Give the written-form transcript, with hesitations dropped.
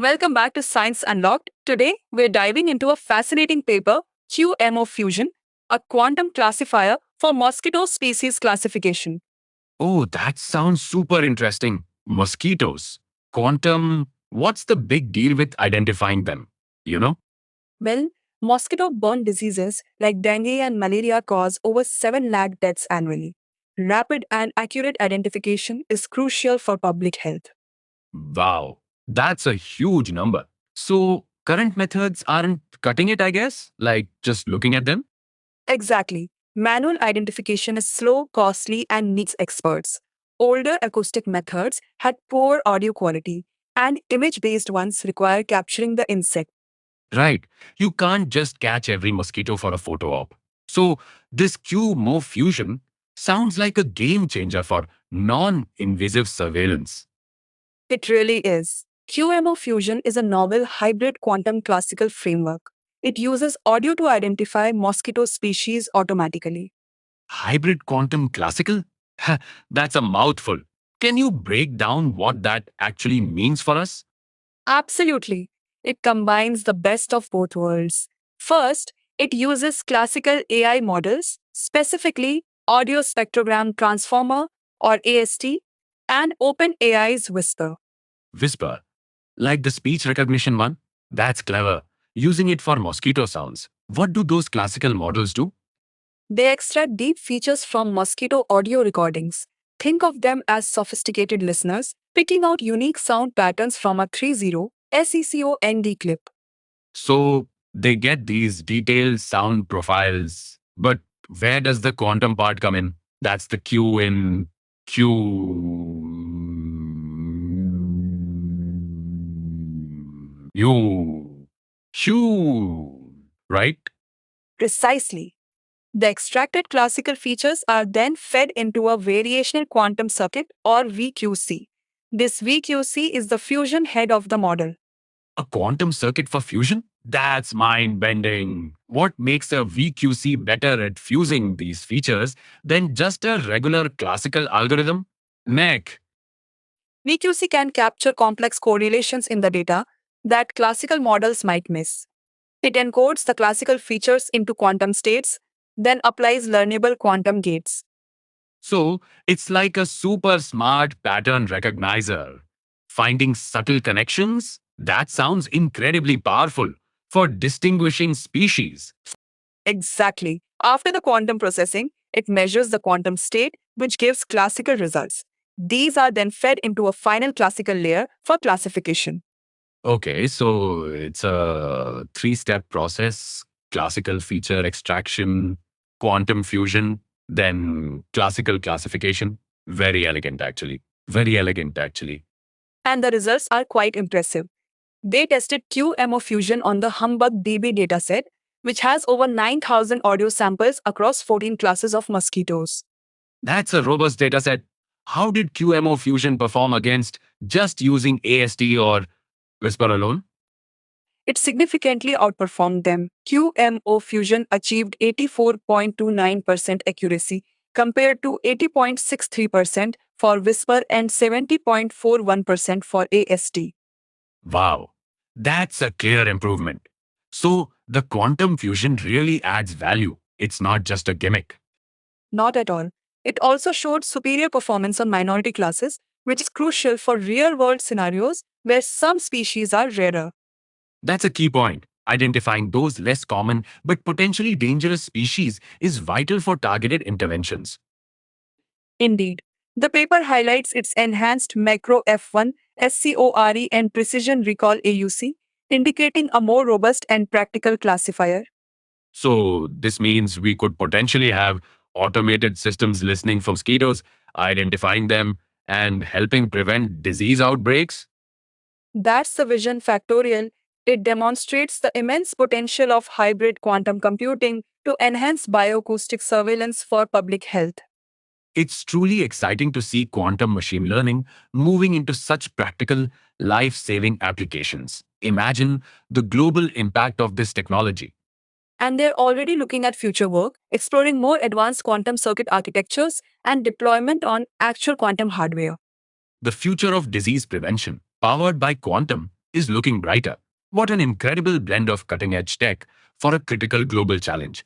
Welcome back to Science Unlocked. Today, we're diving into a fascinating paper, QMO Fusion, a quantum classifier for mosquito species classification. Oh, that sounds super interesting. Mosquitoes. Quantum. What's the big deal with identifying them? You know? Well, mosquito-borne diseases like dengue and malaria cause over 7 lakh deaths annually. Rapid and accurate identification is crucial for public health. Wow. That's a huge number. So, current methods aren't cutting it, I guess? Like just looking at them? Exactly. Manual identification is slow, costly, and needs experts. Older acoustic methods had poor audio quality, and image based ones require capturing the insect. Right. You can't just catch every mosquito for a photo op. So, this QMO fusion sounds like a game changer for non invasive surveillance. It really is. QMO Fusion is a novel hybrid quantum classical framework. It uses audio to identify mosquito species automatically. Hybrid quantum classical? That's a mouthful. Can you break down what that actually means for us? Absolutely. It combines the best of both worlds. First, it uses classical AI models, specifically Audio Spectrogram Transformer or AST, and OpenAI's Whisper. Whisper, like the speech recognition one? That's clever. Using it for mosquito sounds. What do those classical models do? They extract deep features from mosquito audio recordings. Think of them as sophisticated listeners, picking out unique sound patterns from a 30 SECOND clip. So they get these detailed sound profiles. But where does the quantum part come in? That's the Q in Q, right? Precisely. The extracted classical features are then fed into a variational quantum circuit or VQC. This VQC is the fusion head of the model. A quantum circuit for fusion? That's mind bending. What makes a VQC better at fusing these features than just a regular classical algorithm? Neck. VQC can capture complex correlations in the data that classical models might miss. It encodes the classical features into quantum states, then applies learnable quantum gates. So it's like a super smart pattern recognizer. Finding subtle connections? That sounds incredibly powerful for distinguishing species. Exactly. After the quantum processing, it measures the quantum state, which gives classical results. These are then fed into a final classical layer for classification. Okay, so it's a three-step process: classical feature extraction, quantum fusion, then classical classification. Very elegant, actually. Very elegant, actually. And the results are quite impressive. They tested QMO fusion on the Humbug DB dataset, which has over 9,000 audio samples across 14 classes of mosquitoes. That's a robust data set. How did QMO fusion perform against just using AST or Whisper alone? It significantly outperformed them. QMO fusion achieved 84.29% accuracy compared to 80.63% for Whisper and 70.41% for AST. Wow, that's a clear improvement. So the quantum fusion really adds value. It's not just a gimmick. Not at all. It also showed superior performance on minority classes, which is crucial for real world scenarios where some species are rarer. That's a key point. Identifying those less common but potentially dangerous species is vital for targeted interventions. Indeed, the paper highlights its enhanced macro F1, SCORE, and precision recall AUC, indicating a more robust and practical classifier. So, this means we could potentially have automated systems listening for mosquitoes, identifying them, and helping prevent disease outbreaks. That's the vision factorial. It demonstrates the immense potential of hybrid quantum computing to enhance bioacoustic surveillance for public health. It's truly exciting to see quantum machine learning moving into such practical, life saving applications. Imagine the global impact of this technology. And they're already looking at future work, exploring more advanced quantum circuit architectures and deployment on actual quantum hardware. The future of disease prevention, powered by quantum. is looking brighter. What an incredible blend of cutting edge tech for a critical global challenge.